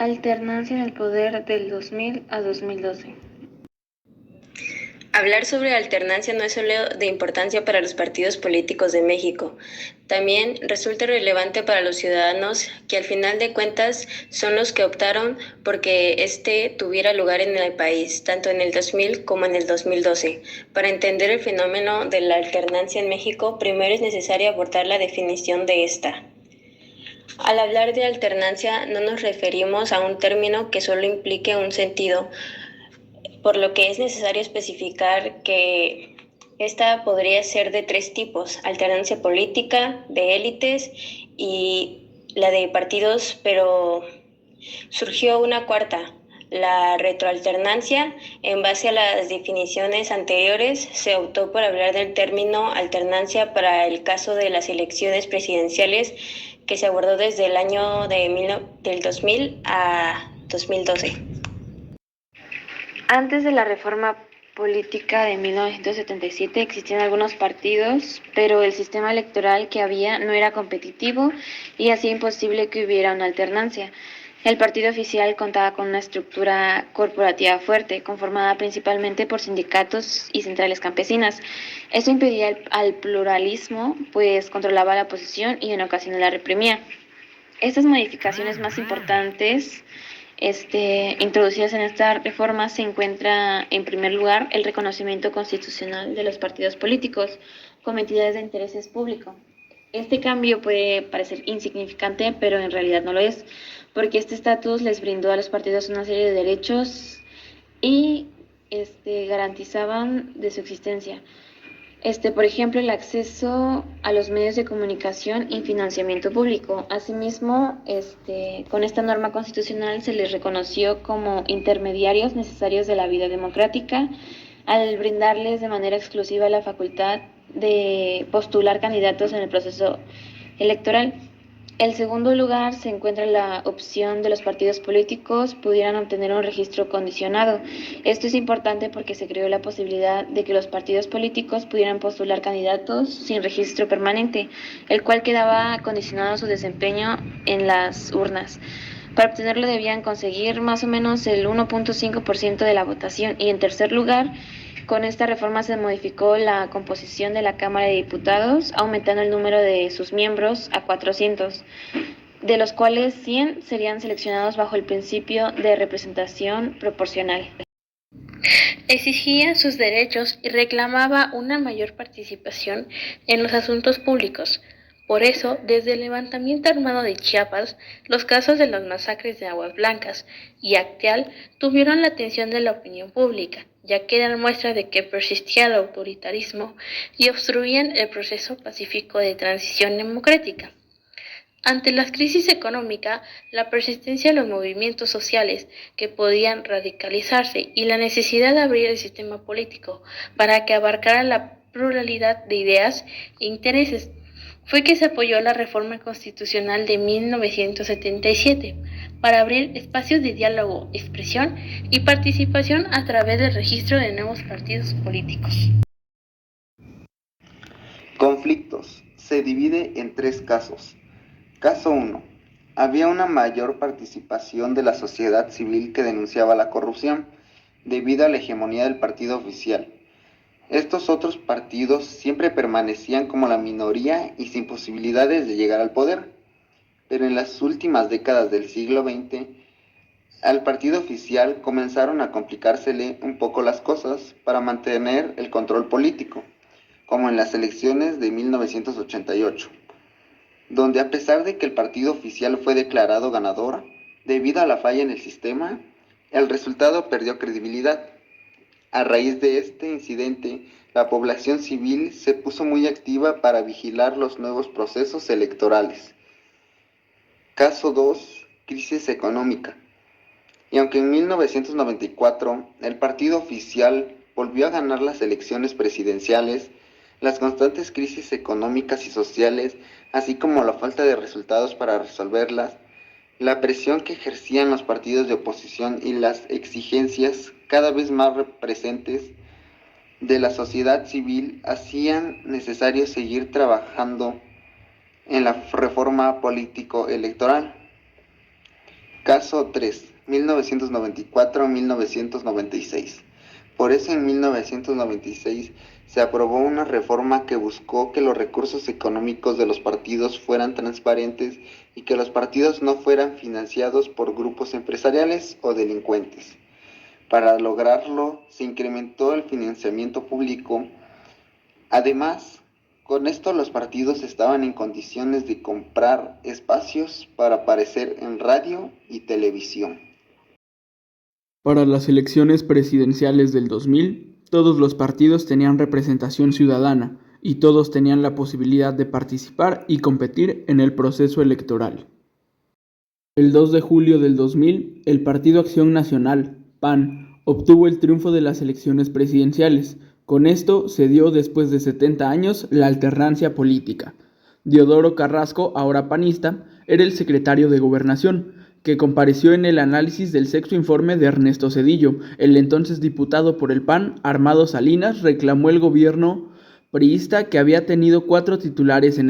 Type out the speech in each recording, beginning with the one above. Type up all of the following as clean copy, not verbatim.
Alternancia en el poder del 2000 a 2012. Hablar sobre alternancia no es solo de importancia para los partidos políticos de México, también resulta relevante para los ciudadanos que al final de cuentas son los que optaron porque este tuviera lugar en el país, tanto en el 2000 como en el 2012. Para entender el fenómeno de la alternancia en México, primero es necesario abordar la definición de esta. Al hablar de alternancia no nos referimos a un término que solo implique un sentido, por lo que es necesario especificar que esta podría ser de tres tipos: alternancia política, de élites y la de partidos, pero surgió una cuarta, la retroalternancia. En base a las definiciones anteriores, se optó por hablar del término alternancia para el caso de las elecciones presidenciales que se abordó desde el año del 2000 a 2012. Antes de la reforma política de 1977 existían algunos partidos, pero el sistema electoral que había no era competitivo y hacía imposible que hubiera una alternancia. El partido oficial contaba con una estructura corporativa fuerte, conformada principalmente por sindicatos y centrales campesinas. Esto impedía al pluralismo, pues controlaba la oposición y en ocasiones la reprimía. Estas modificaciones más importantes introducidas en esta reforma se encuentra, en primer lugar, el reconocimiento constitucional de los partidos políticos como entidades de intereses público. Este cambio puede parecer insignificante, pero en realidad no lo es, porque este estatus les brindó a los partidos una serie de derechos y garantizaban de su existencia. Por ejemplo, el acceso a los medios de comunicación y financiamiento público. Asimismo, con esta norma constitucional se les reconoció como intermediarios necesarios de la vida democrática al brindarles de manera exclusiva la facultad de postular candidatos en el proceso electoral. En segundo lugar se encuentra la opción de los partidos políticos pudieran obtener un registro condicionado. Esto es importante porque se creó la posibilidad de que los partidos políticos pudieran postular candidatos sin registro permanente, el cual quedaba condicionado a su desempeño en las urnas. Para obtenerlo debían conseguir más o menos el 1.5% de la votación. Y en tercer lugar, con esta reforma se modificó la composición de la Cámara de Diputados, aumentando el número de sus miembros a 400, de los cuales 100 serían seleccionados bajo el principio de representación proporcional. Exigía sus derechos y reclamaba una mayor participación en los asuntos públicos. Por eso, desde el levantamiento armado de Chiapas, los casos de las masacres de Aguas Blancas y Acteal tuvieron la atención de la opinión pública, ya que eran muestra de que persistía el autoritarismo y obstruían el proceso pacífico de transición democrática. Ante la crisis económica, la persistencia de los movimientos sociales que podían radicalizarse y la necesidad de abrir el sistema político para que abarcara la pluralidad de ideas e intereses, fue que se apoyó la reforma constitucional de 1977 para abrir espacios de diálogo, expresión y participación a través del registro de nuevos partidos políticos. Conflictos. Se divide en tres casos. Caso 1. Había una mayor participación de la sociedad civil que denunciaba la corrupción, debido a la hegemonía del partido oficial. Estos otros partidos siempre permanecían como la minoría y sin posibilidades de llegar al poder. Pero en las últimas décadas del siglo XX, al partido oficial comenzaron a complicársele un poco las cosas para mantener el control político, como en las elecciones de 1988, donde a pesar de que el partido oficial fue declarado ganador, debido a la falla en el sistema, el resultado perdió credibilidad. A raíz de este incidente, la población civil se puso muy activa para vigilar los nuevos procesos electorales. Caso 2. Crisis económica. Y aunque en 1994 el partido oficial volvió a ganar las elecciones presidenciales, las constantes crisis económicas y sociales, así como la falta de resultados para resolverlas, la presión que ejercían los partidos de oposición y las exigencias cada vez más presentes de la sociedad civil hacían necesario seguir trabajando en la reforma político-electoral. Caso 3, 1994-1996. Por eso en 1996 se aprobó una reforma que buscó que los recursos económicos de los partidos fueran transparentes y que los partidos no fueran financiados por grupos empresariales o delincuentes. Para lograrlo se incrementó el financiamiento público. Además, con esto los partidos estaban en condiciones de comprar espacios para aparecer en radio y televisión. Para las elecciones presidenciales del 2000, todos los partidos tenían representación ciudadana y todos tenían la posibilidad de participar y competir en el proceso electoral. El 2 de julio del 2000, el Partido Acción Nacional, PAN, obtuvo el triunfo de las elecciones presidenciales. Con esto se dio, después de 70 años, la alternancia política. Diodoro Carrasco, ahora panista, era el secretario de Gobernación, que compareció en el análisis del sexto informe de Ernesto Zedillo. El entonces diputado por el PAN, Armando Salinas, reclamó el gobierno priista que había tenido 4 titulares en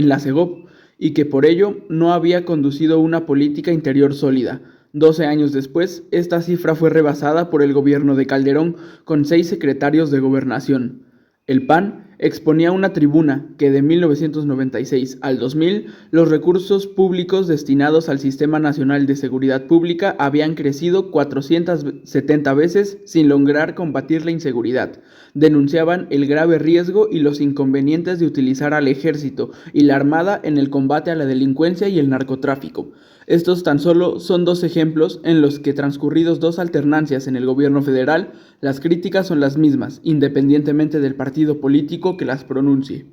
la Segov y que por ello no había conducido una política interior sólida. 12 años después, esta cifra fue rebasada por el gobierno de Calderón, con 6 secretarios de Gobernación. El PAN exponía una tribuna que de 1996 al 2000 los recursos públicos destinados al Sistema Nacional de Seguridad Pública habían crecido 470 veces sin lograr combatir la inseguridad. Denunciaban el grave riesgo y los inconvenientes de utilizar al ejército y la armada en el combate a la delincuencia y el narcotráfico. Estos tan solo son 2 ejemplos en los que, transcurridos 2 alternancias en el gobierno federal, las críticas son las mismas, independientemente del partido político que las pronuncie.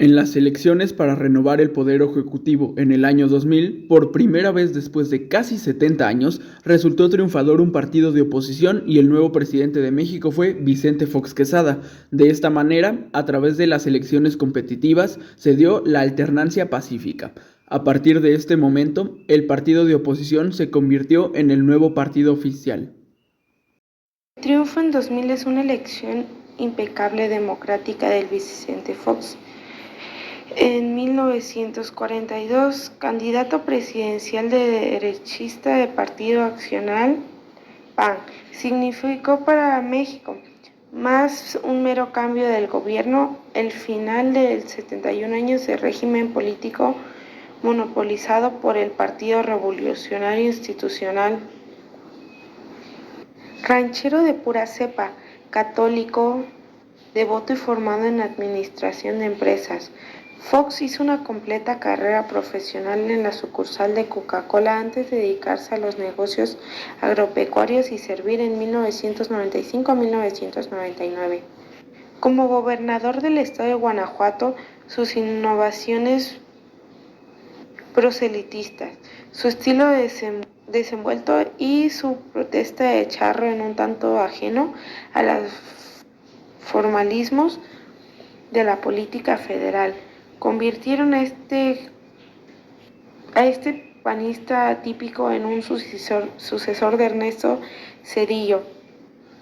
En las elecciones para renovar el poder ejecutivo en el año 2000, por primera vez después de casi 70 años, resultó triunfador un partido de oposición y el nuevo presidente de México fue Vicente Fox Quesada. De esta manera, a través de las elecciones competitivas, se dio la alternancia pacífica. A partir de este momento, el partido de oposición se convirtió en el nuevo partido oficial. El triunfo en 2000 es una elección impecable democrática del Vicente Fox. En 1942, candidato presidencial de derechista del Partido Accional, PAN, significó para México más un mero cambio del gobierno, el final de 71 años de régimen político monopolizado por el Partido Revolucionario Institucional. Ranchero de pura cepa, católico, devoto y formado en administración de empresas, Fox hizo una completa carrera profesional en la sucursal de Coca-Cola antes de dedicarse a los negocios agropecuarios y servir en 1995 a 1999. Como gobernador del estado de Guanajuato, sus innovaciones proselitistas, su estilo desenvuelto y su protesta de charro en un tanto ajeno a los formalismos de la política federal, convirtieron a este panista típico en un sucesor de Ernesto Zedillo,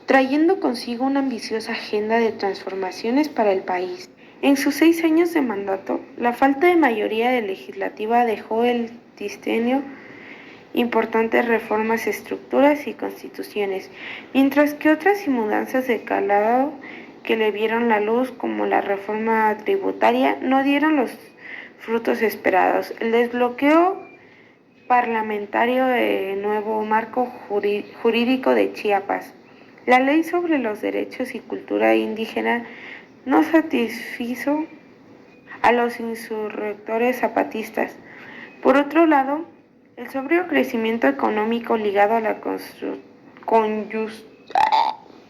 trayendo consigo una ambiciosa agenda de transformaciones para el país. En sus 6 años de mandato, la falta de mayoría legislativa dejó el distenio importantes reformas, estructuras y constituciones, mientras que otras y mudanzas de calado que le vieron la luz, como la reforma tributaria, no dieron los frutos esperados. El desbloqueo parlamentario de nuevo marco jurídico de Chiapas, la ley sobre los derechos y cultura indígena, no satisfizo a los insurrectores zapatistas. Por otro lado, el sobrio crecimiento económico ligado a la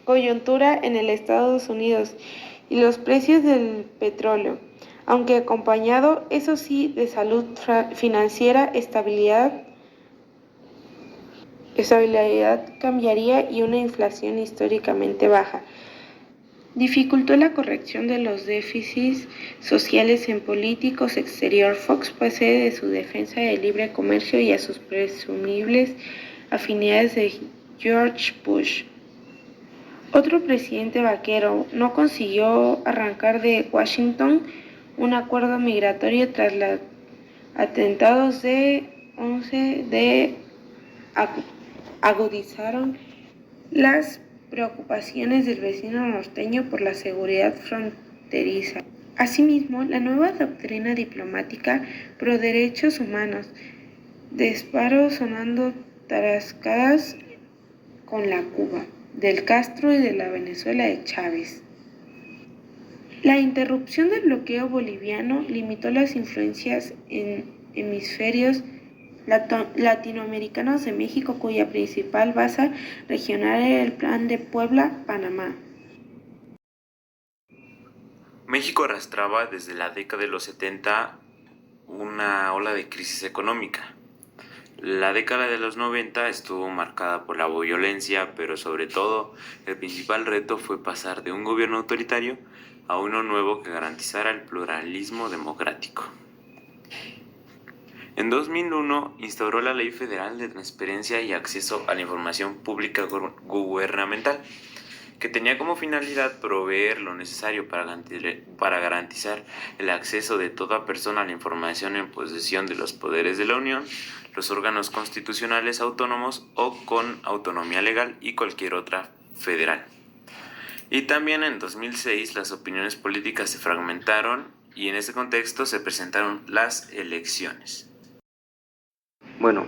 coyuntura en el Estados Unidos y los precios del petróleo, aunque acompañado, eso sí, de salud financiera, estabilidad cambiaria y una inflación históricamente baja, dificultó la corrección de los déficits sociales en políticos exterior. Fox procede de su defensa del libre comercio y a sus presumibles afinidades de George Bush. Otro presidente vaquero no consiguió arrancar de Washington un acuerdo migratorio tras los atentados de 11 de agudizaron las preocupaciones del vecino norteño por la seguridad fronteriza. Asimismo, la nueva doctrina diplomática pro derechos humanos disparó sonando tarascadas con la Cuba del Castro y de la Venezuela de Chávez. La interrupción del bloqueo boliviano limitó las influencias en hemisferios latinoamericanos de México, cuya principal base regional era el Plan de Puebla-Panamá. México arrastraba desde la década de los 70 una ola de crisis económica. La década de los 90 estuvo marcada por la violencia, pero sobre todo el principal reto fue pasar de un gobierno autoritario a uno nuevo que garantizara el pluralismo democrático. En 2001 instauró la Ley Federal de Transparencia y Acceso a la Información Pública Gubernamental, que tenía como finalidad proveer lo necesario para garantizar el acceso de toda persona a la información en posesión de los poderes de la Unión, los órganos constitucionales autónomos o con autonomía legal y cualquier otra federal. Y también en 2006 las opiniones políticas se fragmentaron y en ese contexto se presentaron las elecciones. Bueno,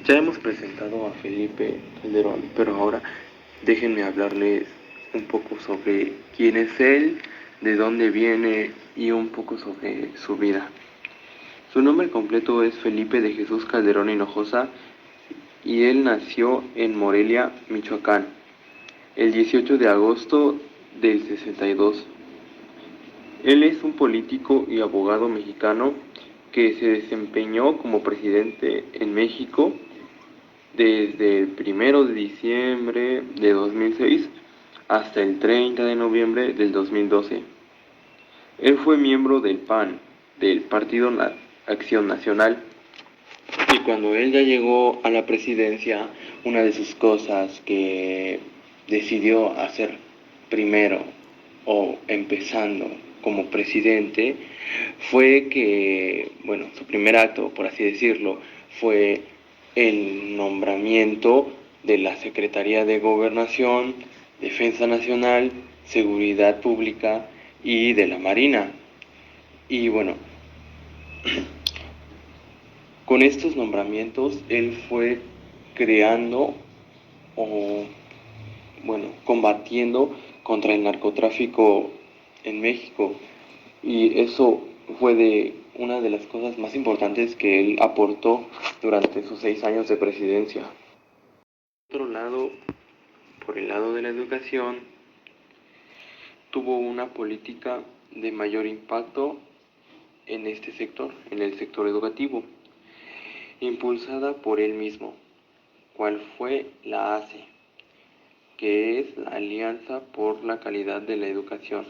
ya hemos presentado a Felipe Calderón, pero ahora déjenme hablarles un poco sobre quién es él, de dónde viene y un poco sobre su vida. Su nombre completo es Felipe de Jesús Calderón Hinojosa y él nació en Morelia, Michoacán, el 18 de agosto del 62. Él es un político y abogado mexicano que se desempeñó como presidente en México desde el 1 de diciembre de 2006 hasta el 30 de noviembre del 2012. Él fue miembro del PAN, del Partido Acción Nacional, y cuando él ya llegó a la presidencia, una de sus cosas que decidió hacer primero o empezando como presidente fue que, su primer acto, por así decirlo, fue el nombramiento de la Secretaría de Gobernación, Defensa Nacional, Seguridad Pública y de la Marina. Y con estos nombramientos él fue creando combatiendo contra el narcotráfico en México. Y eso fue una de las cosas más importantes que él aportó durante sus 6 años de presidencia. Por otro lado, por el lado de la educación, tuvo una política de mayor impacto en este sector, en el sector educativo, impulsada por él mismo, cual fue la ACE, que es la Alianza por la Calidad de la Educación,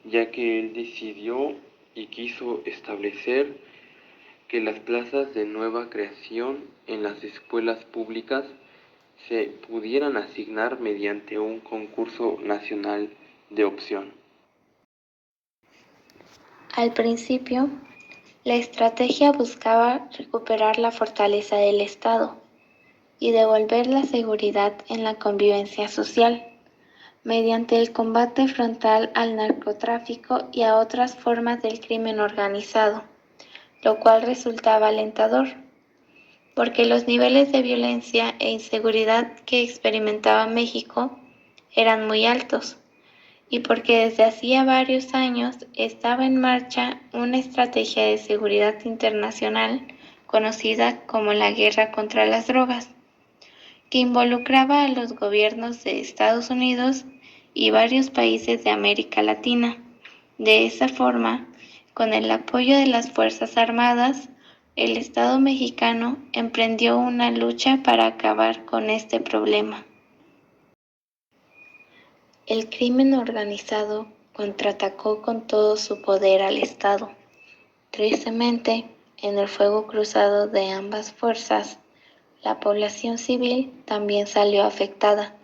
ya que él decidió y quiso establecer que las plazas de nueva creación en las escuelas públicas se pudieran asignar mediante un concurso nacional de opción. Al principio, la estrategia buscaba recuperar la fortaleza del Estado y devolver la seguridad en la convivencia social, mediante el combate frontal al narcotráfico y a otras formas del crimen organizado, lo cual resultaba alentador, porque los niveles de violencia e inseguridad que experimentaba México eran muy altos, y porque desde hacía varios años estaba en marcha una estrategia de seguridad internacional conocida como la guerra contra las drogas, que involucraba a los gobiernos de Estados Unidos y varios países de América Latina. De esa forma, con el apoyo de las Fuerzas Armadas, el Estado mexicano emprendió una lucha para acabar con este problema. El crimen organizado contraatacó con todo su poder al Estado. Tristemente, en el fuego cruzado de ambas fuerzas, la población civil también salió afectada,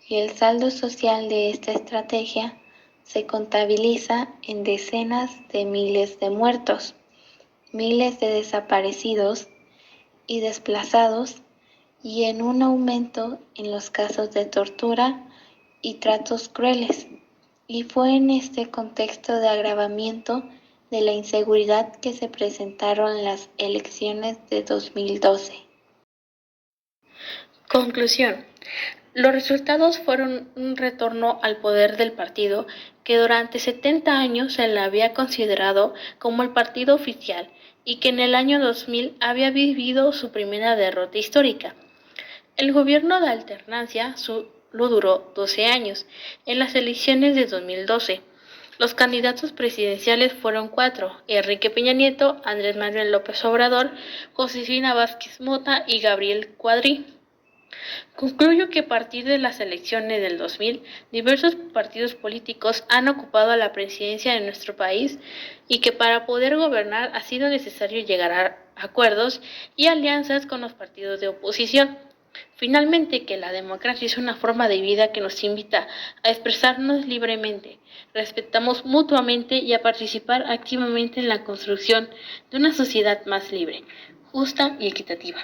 y el saldo social de esta estrategia se contabiliza en decenas de miles de muertos, miles de desaparecidos y desplazados, y en un aumento en los casos de tortura y tratos crueles. Y fue en este contexto de agravamiento de la inseguridad que se presentaron las elecciones de 2012. Conclusión. Los resultados fueron un retorno al poder del partido que durante 70 años se le había considerado como el partido oficial y que en el año 2000 había vivido su primera derrota histórica. El gobierno de alternancia lo duró 12 años. En las elecciones de 2012, los candidatos presidenciales fueron 4: Enrique Peña Nieto, Andrés Manuel López Obrador, Josefina Vázquez Mota y Gabriel Cuadri. Concluyo que a partir de las elecciones del 2000, diversos partidos políticos han ocupado la presidencia de nuestro país y que para poder gobernar ha sido necesario llegar a acuerdos y alianzas con los partidos de oposición. Finalmente, que la democracia es una forma de vida que nos invita a expresarnos libremente, respetamos mutuamente y a participar activamente en la construcción de una sociedad más libre, justa y equitativa.